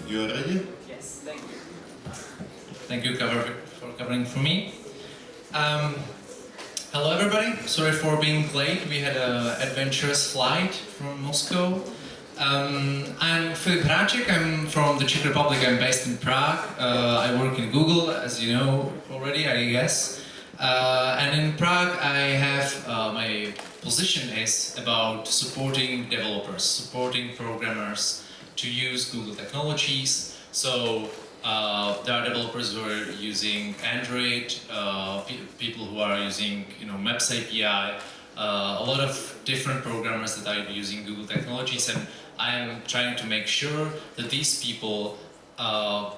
You are ready? Yes, thank you. Thank you for covering for me. Hello everybody, sorry for being late. We had an adventurous flight from Moscow. I'm Filip Hracek, I'm from the Czech Republic, I'm based in Prague. I work in Google, as you know already, I guess. And in Prague I have, my position is about supporting developers, supporting programmers to use Google technologies. So there are developers who are using Android, people who are using Maps API, a lot of different programmers that are using Google technologies, and I am trying to make sure that these people are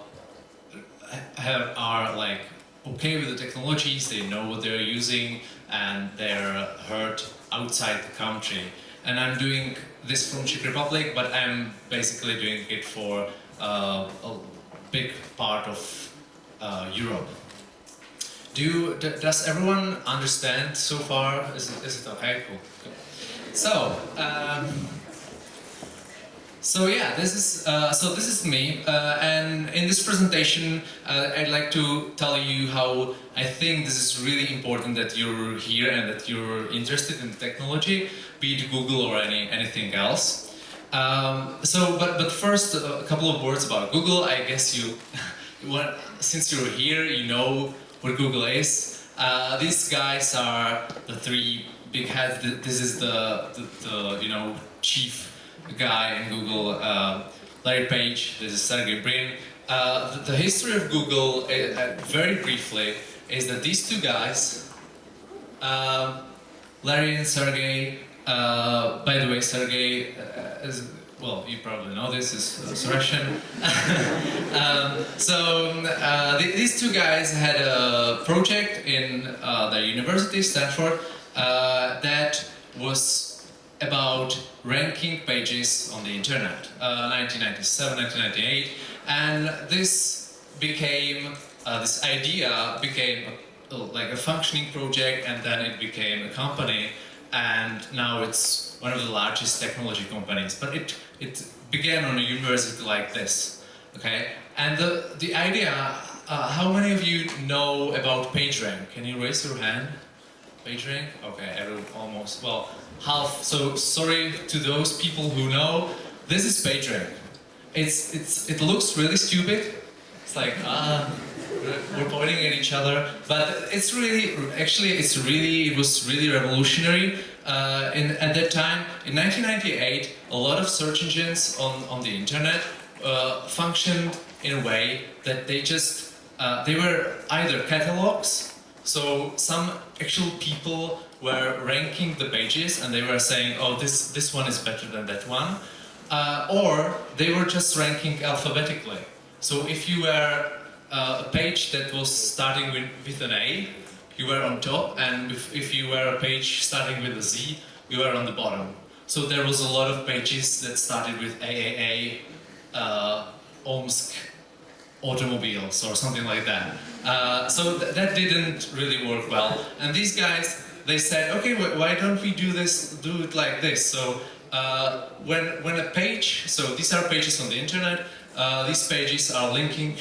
like okay with the technologies, they know what they're using, and they're heard outside the country. And I'm doing this from Czech Republic, but I'm basically doing it for a big part of Europe. Does everyone understand so far? Is it okay? Cool. So yeah, this is me, and in this presentation I'd like to tell you how I think this is really important that you're here and that you're interested in technology, be it Google or anything else. But first, a couple of words about Google. I guess since you're here, you know what Google is. These guys are the three big heads. This is the chief guy in Google, Larry Page. This is Sergey Brin. The history of Google, very briefly, is that these two guys, Larry and Sergey. By the way, Sergey, well, you probably know this, is Russian. These two guys had a project in their university, Stanford, that was about ranking pages on the internet, 1997, 1998, and this idea became like a functioning project, and then it became a company, and now it's one of the largest technology companies. But it began on a university like this, okay? And the idea, how many of you know about PageRank? Can you raise your hand? PageRank? Okay, almost, well, half. So sorry to those people who know. This is PageRank. It looks really stupid. It's like we're pointing at each other, but it's really, actually, it was really revolutionary. At that time, in 1998, a lot of search engines on the internet functioned in a way that they were either catalogs. So some actual people were ranking the pages and they were saying, oh, this one is better than that one. Or they were just ranking alphabetically. So if you were a page that was starting with an A, you were on top, and if you were a page starting with a Z, you were on the bottom. So there was a lot of pages that started with AAA, Omsk, automobiles, or something like that. So that didn't really work well. And these guys, they said, okay, why don't we do it like this? So when a page, so these are pages on the internet, these pages are linking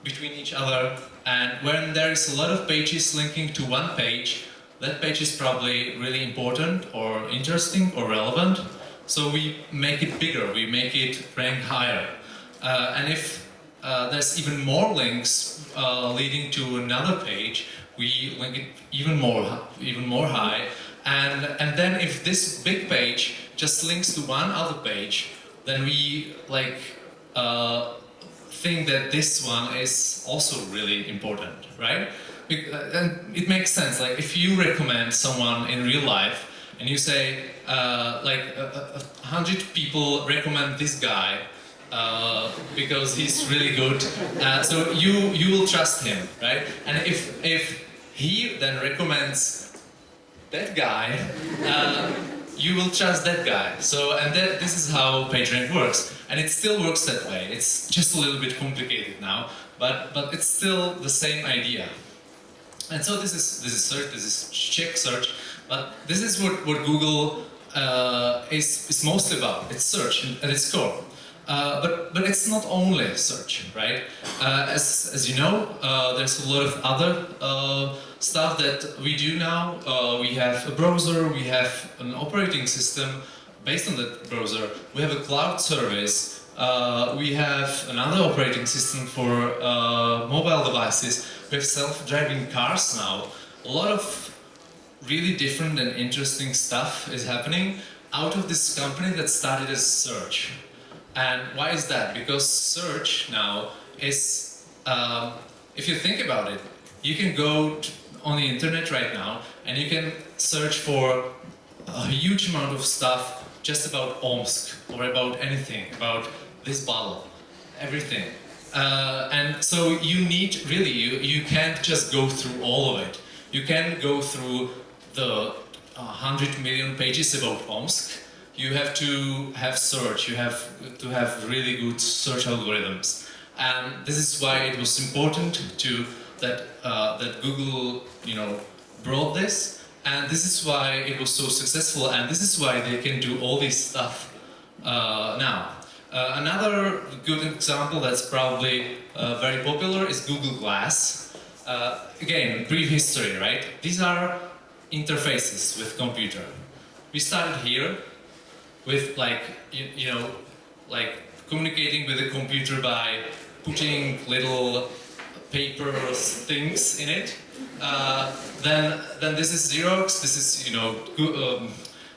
between each other, and when there is a lot of pages linking to one page, that page is probably really important or interesting or relevant, so we make it bigger, we make it rank higher. And if there's even more links leading to another page, we link it even more high. And then if this big page just links to one other page, then we think that this one is also really important, right? And it makes sense. Like if you recommend someone in real life and you say, 100 people recommend this guy because he's really good, so you will trust him, right? And if he then recommends that guy, you will trust that guy. So, and this is how PageRank works. And it still works that way. It's just a little bit complicated now, but it's still the same idea. And so this is search, this is Czech search, but this is what Google is mostly about. It's search at its core. But it's not only search, right? As you know, there's a lot of other stuff that we do now. We have a browser, we have an operating system based on that browser, we have a cloud service, we have another operating system for mobile devices, we have self-driving cars now. A lot of really different and interesting stuff is happening out of this company that started as search. And why is that? Because search now is, if you think about it, you can go on the internet right now and you can search for a huge amount of stuff just about Omsk or about anything, about this bottle, everything. And so you need, really, you can't just go through all of it. You can go through the 100 million pages about Omsk. You have to have search, you have to have really good search algorithms. And this is why it was important that Google, brought this. And this is why it was so successful, and this is why they can do all this stuff now. Another good example that's probably very popular is Google Glass. Again, brief history, right? These are interfaces with computer. We started here with like communicating with the computer by putting little paper things in it. Then this is Xerox. This is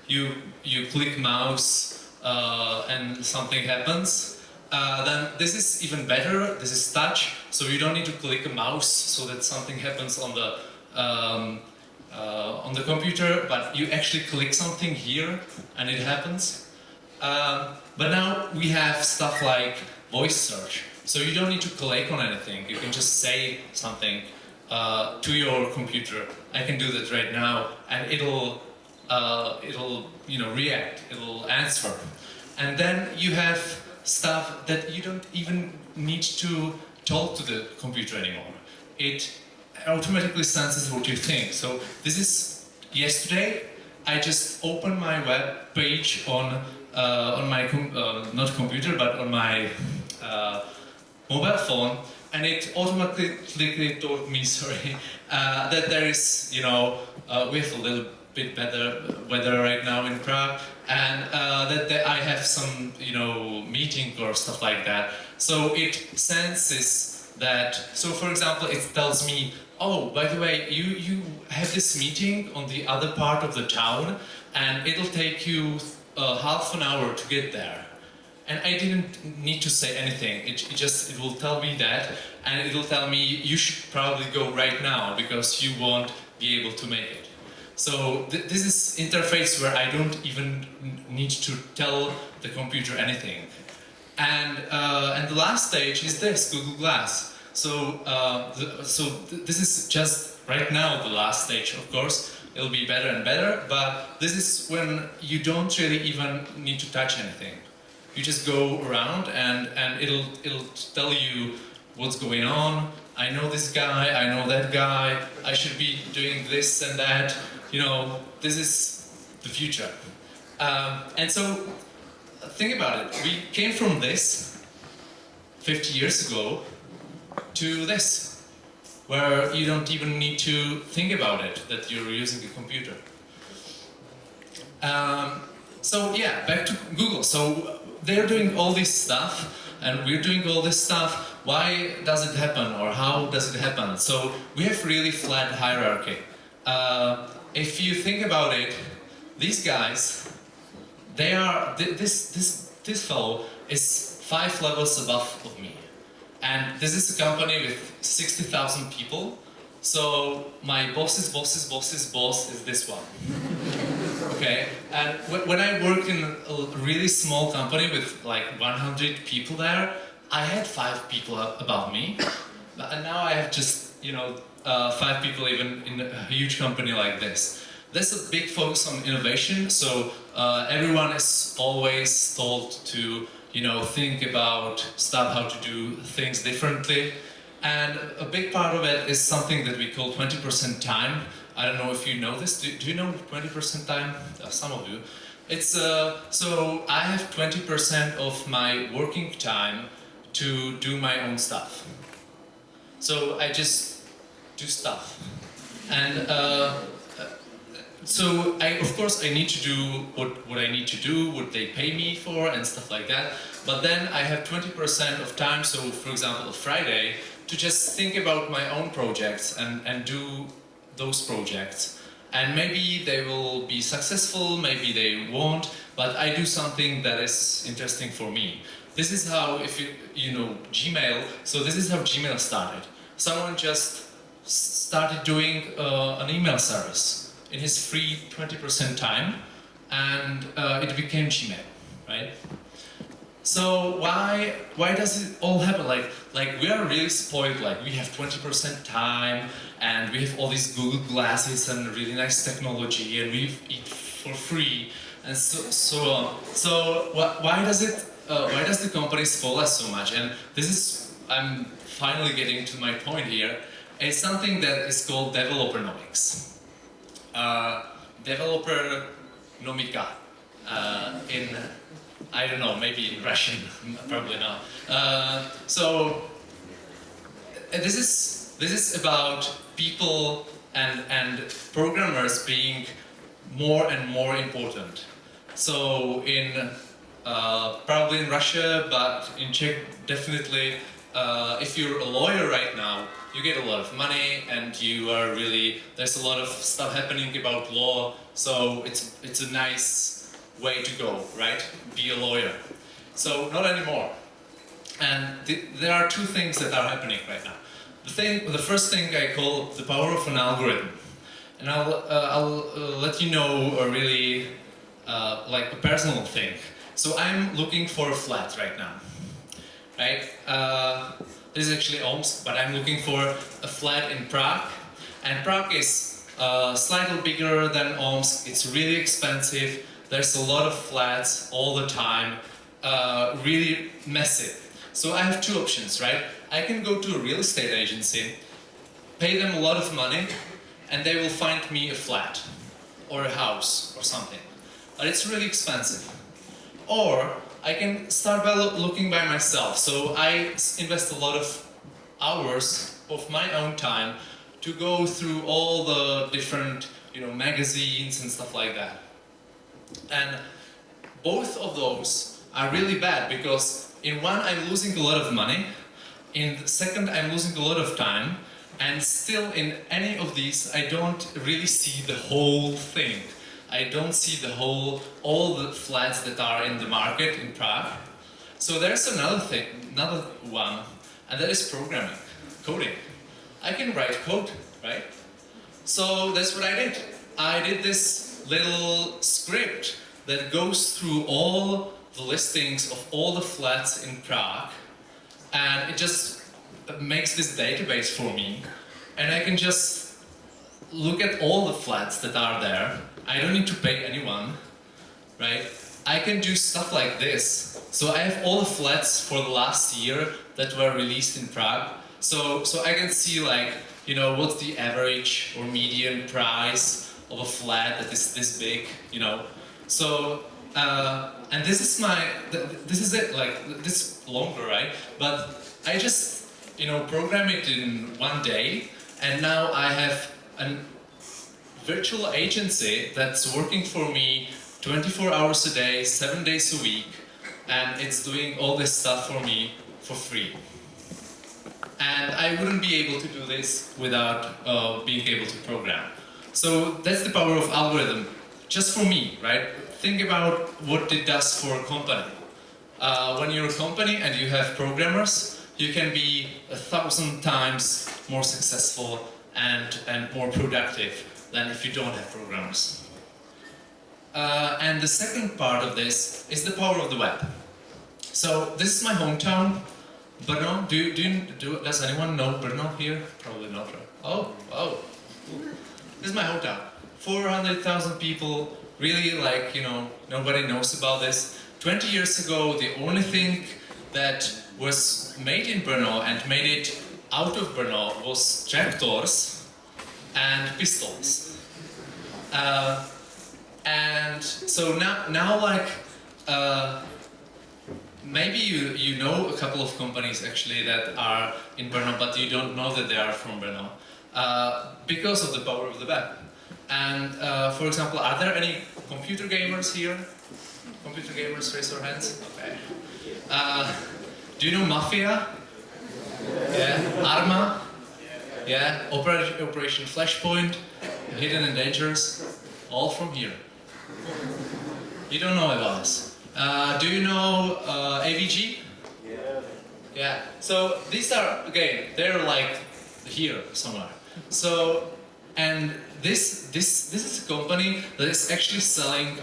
you click mouse and something happens. Then this is even better. This is touch, so you don't need to click a mouse so that something happens on the computer, but you actually click something here and it happens. But now we have stuff like voice search, so you don't need to click on anything. You can just say something to your computer. I can do that right now, and it'll react. It'll answer. And then you have stuff that you don't even need to talk to the computer anymore. It automatically senses what you think. So this is yesterday. I just opened my web page on my not computer but on my mobile phone, and it automatically told me, that there is, we have a little bit better weather right now in Prague, and that I have some, meeting or stuff like that. So it senses that. So for example, it tells me, oh, by the way, you have this meeting on the other part of the town, and it'll take you half an hour to get there. And I didn't need to say anything. It will tell me that, and it will tell me you should probably go right now because you won't be able to make it. So this is interface where I don't even need to tell the computer anything. And the last stage is this, Google Glass. So this is just right now the last stage. Of course, it'll be better and better, but this is when you don't really even need to touch anything. You just go around and it'll tell you what's going on. I know this guy, I know that guy, I should be doing this and that. This is the future. And so, think about it. We came from this 50 years ago to this, where you don't even need to think about it, that you're using a computer. So yeah, back to Google. So they're doing all this stuff, and we're doing all this stuff. Why does it happen, or how does it happen? So we have really flat hierarchy. If you think about it, these guys, they are this fellow is 5 levels above of me, and this is a company with 60,000 people. So my boss's boss's boss's boss is this one. Okay, and when I worked in a really small company with like 100 people there, I had 5 people above me, and now I have just 5 people even in a huge company like this. There's a big focus on innovation, so everyone is always told to think about stuff, how to do things differently, and a big part of it is something that we call 20% time. I don't know if you know this. Do you know 20% time? Some of you. So I have 20% of my working time to do my own stuff. So I just do stuff. And so of course I need to do what I need to do, what they pay me for and stuff like that. But then I have 20% of time, so for example a Friday, to just think about my own projects and do those projects. And maybe they will be successful, maybe they won't, but I do something that is interesting for me. This is how, if you know Gmail, so this is how Gmail started. Someone just started doing an email service in his free 20% time, and it became Gmail, right? So why does it all happen? Like we are really spoiled. Like we have 20% time, and we have all these Google glasses and really nice technology, and we eat for free, and so on. So why does the companies spoil us so much? And this is, I'm finally getting to my point here. It's something that is called developernomics. Developernomika in, I don't know, maybe in Russian, probably not. So this is about people and programmers being more and more important. So in probably in Russia, but in Czech definitely. If you're a lawyer right now, you get a lot of money, and you are really, there's a lot of stuff happening about law, so it's a nice way to go, right? Be a lawyer. So not anymore. And there are two things that are happening right now. The first thing I call the power of an algorithm, and I'll let you know a really like a personal thing. So I'm looking for a flat right now. Right? This is actually Omsk, but I'm looking for a flat in Prague. And Prague is slightly bigger than Omsk. It's really expensive. There's a lot of flats all the time. Really messy. So I have two options, right? I can go to a real estate agency, pay them a lot of money, and they will find me a flat or a house or something. But it's really expensive. Or I can start by looking by myself. So I invest a lot of hours of my own time to go through all the different, magazines and stuff like that. And both of those are really bad, because in one I'm losing a lot of money, in the second I'm losing a lot of time, and still in any of these I don't really see the whole thing. I don't see all the flats that are in the market in Prague. So there's another one, and that is programming, coding. I can write code, right? So that's what I did. I did this little script that goes through all the listings of all the flats in Prague, and it just makes this database for me, and I can just look at all the flats that are there. I don't need to pay anyone, right? I can do stuff like this. So I have all the flats for the last year that were released in Prague. So I can see, like, what's the average or median price of a flat that is this big, So, and this is it, like, this is longer, right? But I just, program it in one day, and now I have a virtual agency that's working for me 24 hours a day, 7 days a week, and it's doing all this stuff for me for free. And I wouldn't be able to do this without being able to program. So that's the power of algorithm, just for me, right? Think about what it does for a company. When you're a company and you have programmers, you can be 1,000 times more successful and more productive than if you don't have programmers. And the second part of this is the power of the web. So this is my hometown, Brno. Does anyone know Brno here? Probably not, right? Oh. This is my hometown. 400,000 people, really, like, nobody knows about this. 20 years ago, the only thing that was made in Brno and made it out of Brno was tractors and pistols. And So now like, maybe you know a couple of companies actually that are in Brno, but you don't know that they are from Brno because of the power of the web. And for example, are there any computer gamers here? Computer gamers, raise your hands. Okay. Do you know Mafia? Yeah. Arma? Yeah. Operation Flashpoint, Hidden and Dangerous, all from here. You don't know about us. Do you know AVG? Yeah. Yeah. So these are, again, they're like here somewhere. So, and this is a company that is actually selling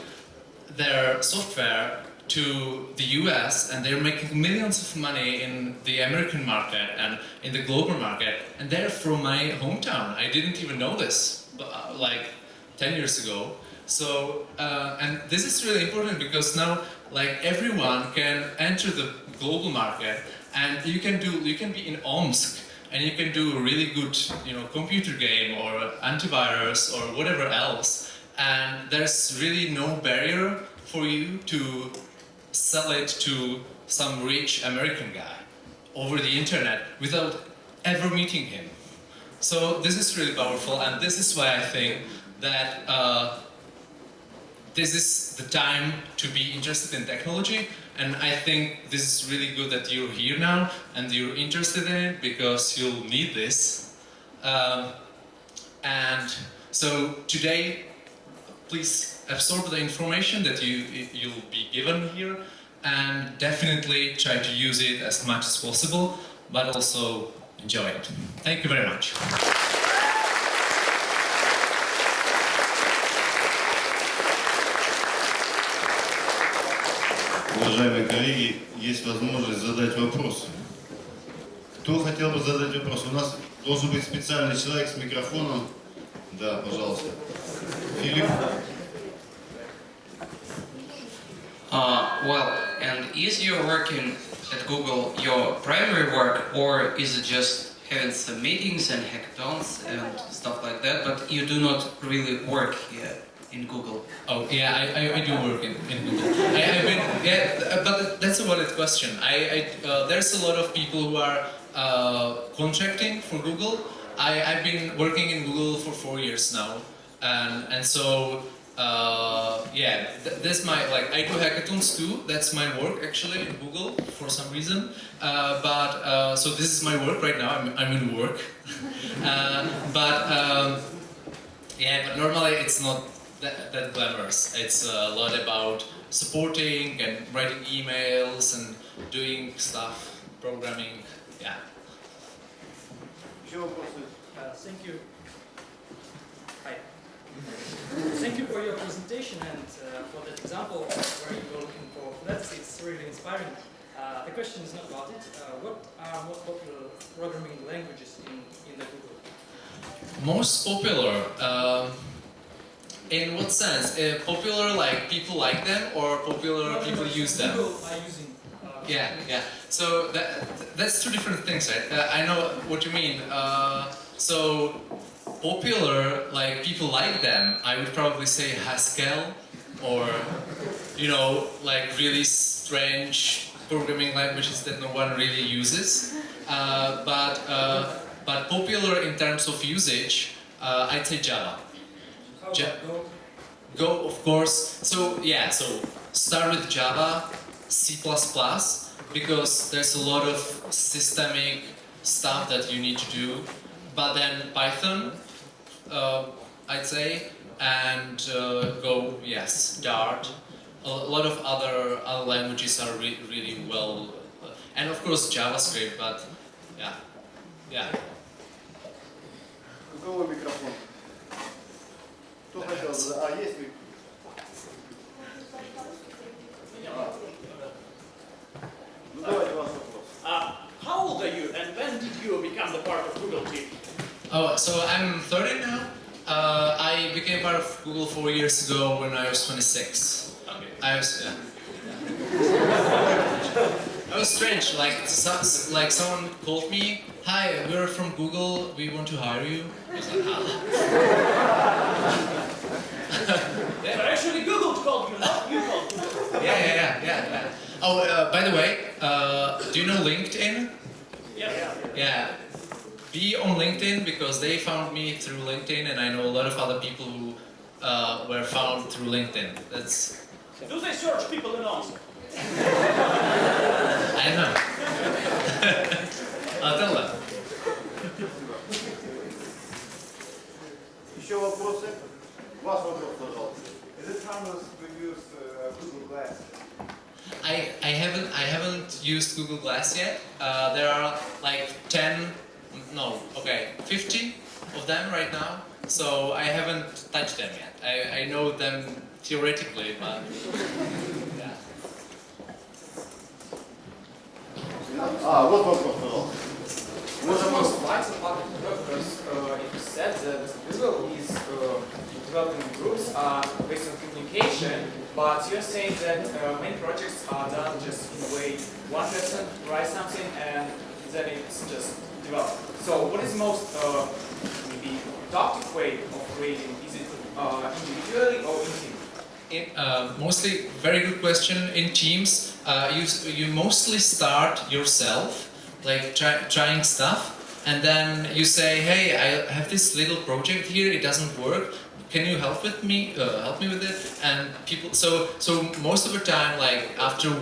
their software to the US, and they're making millions of money in the American market and in the global market, and they're from my hometown. I didn't even know this, like 10 years ago. So, and this is really important because now, like, everyone can enter the global market, and you can be in Omsk, and you can do a really good, computer game or antivirus or whatever else, and there's really no barrier for you to sell it to some rich American guy over the internet without ever meeting him. So this is really powerful, and this is why I think that this is the time to be interested in technology, and I think this is really good that you're here now and you're interested in it because you'll need this. And so today, please absorb the information that you'll be given here, and definitely try to use it as much as possible, but also enjoy it. Thank you very much. Уважаемые коллеги, есть возможность задать вопросы. Кто хотел бы задать вопрос? У нас должен быть специальный человек с микрофоном. Да, пожалуйста. Филипп. Well, and is your working at Google your primary work, or is it just having some meetings and hackathons and stuff like that, but you do not really work here in Google? Oh yeah, I do work in Google. I've been, yeah, but that's a valid question. There's a lot of people who are contracting for Google. I've been working in Google for 4 years now, and so yeah, that's my, like, I do hackathons too. That's my work actually in Google for some reason. So this is my work right now. I'm in work, yeah, but normally it's not that glamorous. It's a lot about supporting and writing emails and doing stuff, programming. Yeah. Thank you. Hi. Thank you for your presentation and for that example where you were looking for flats. It's really inspiring. The question is not about it. What are most popular programming languages in the Google? Most popular? In what sense? Popular, like people like them, or popular people use them? People are using. Yeah. So that's two different things, right? I know what you mean. So popular, like people like them, I would probably say Haskell, or like really strange programming languages that no one really uses. But popular in terms of usage, I'd say Java. How about Go? Go, of course. So yeah, so start with Java, C++, because there's a lot of systemic stuff that you need to do. But then Python, I'd say, and Go, yes, Dart. A lot of other languages are really well, and of course JavaScript. But yeah. У кого микрофон? Кто хотел? Есть микрофон? Ну давайте вас вопрос. How old are you, and when did you become the part of Google team? Oh, so I'm 30 now. I became part of Google 4 years ago when I was 26. Okay. I was, yeah. It was strange, like someone called me, "Hi, we're from Google, we want to hire you." I was like, So actually Google called you By the way, do you know LinkedIn? Yeah. Yeah. Be on LinkedIn because they found me through LinkedIn, and I know a lot of other people who were found through LinkedIn. That's. Do they search people in Omsk? I know. I'll tell them. Еще вопросы? Ваш вопрос, пожалуйста. Is it harmless to use Google Glass? I haven't used Google Glass yet. There are like 50 of them right now. So I haven't touched them yet. I know them theoretically, but yeah. Вот вопрос, пожалуйста. Slides are part of because it is said that Google is developing groups based on communication, but you're saying that many projects are done just in a way one person writes something and then it's just developed. So what is the most maybe productive way of creating? Is it individually or in team? Mostly, very good question. In teams, you mostly start yourself, like trying stuff, and then you say, "Hey, I have this little project here. It doesn't work. Can you help with me? Help me with it?" And people. So most of the time, like after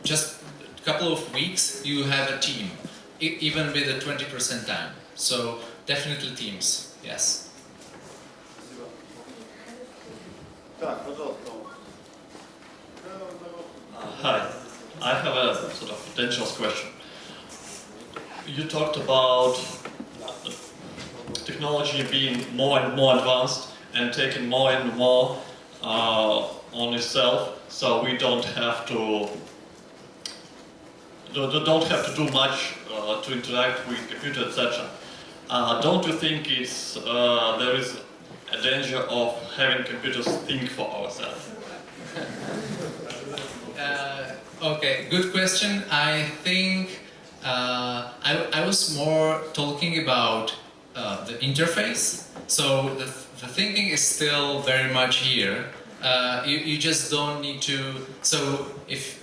just a couple of weeks, you have a team, even with a 20% time. So definitely teams. Yes. Так, пожалуйста. Hi, I have a sort of dangerous question. You talked about technology being more and more advanced and taking more and more on itself, so we don't have to do much to interact with computer, etc. Don't you think there is a danger of having computers think for ourselves? Okay, good question. I think I was more talking about the interface. So the thinking is still very much here. You just don't need to. So if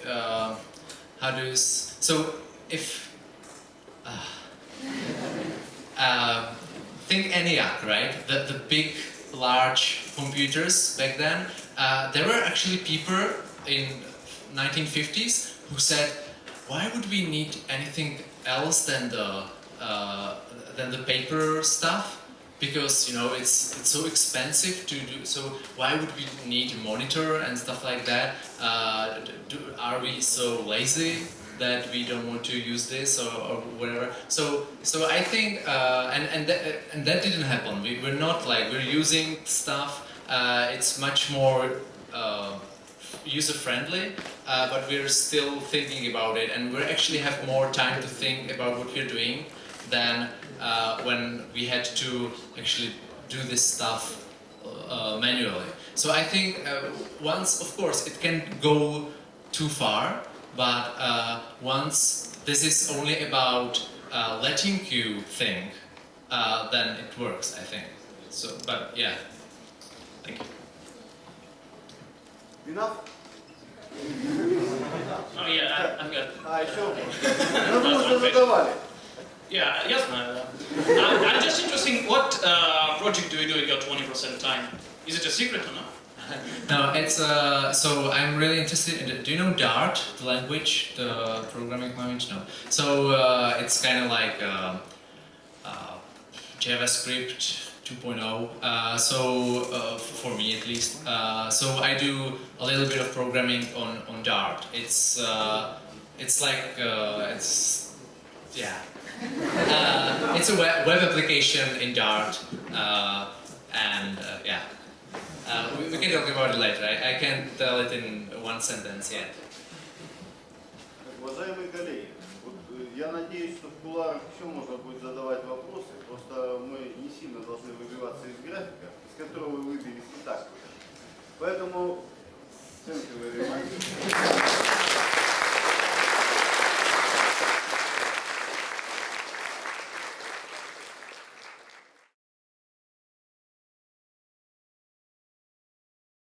think ENIAC, right? The big, large computers back then. There were actually people in 1950s who said, why would we need anything else than the paper stuff? Because it's so expensive to do. So why would we need a monitor and stuff like that? Are we so lazy that we don't want to use this or whatever? So I think and that didn't happen. We're not like we're using stuff. It's much more user-friendly, but we're still thinking about it, and we actually have more time to think about what we're doing than when we had to actually do this stuff manually. So I think once, of course, it can go too far, but once this is only about letting you think, then it works, I think. So, but yeah, thank you. Enough? Oh yeah, I'm good. Еще вопрос. Ну, вы уже задавали. Yeah, yes, I'm just interested, what project do you do in your 20% time? Is it a secret or not? No, it's so I'm really interested in do you know Dart, the language, the programming language? No. So it's kind of like JavaScript 2.0. For me at least. So I do a little bit of programming on Dart. It's like it's a web application in Dart, yeah. We can talk about it later. I can't tell it in one sentence yet. Уважаемые коллеги, вот я надеюсь, что в кулуарах еще можно будет задавать вопросы, просто мы не сильно должны выбиваться из графика, из которого вы выбились и так.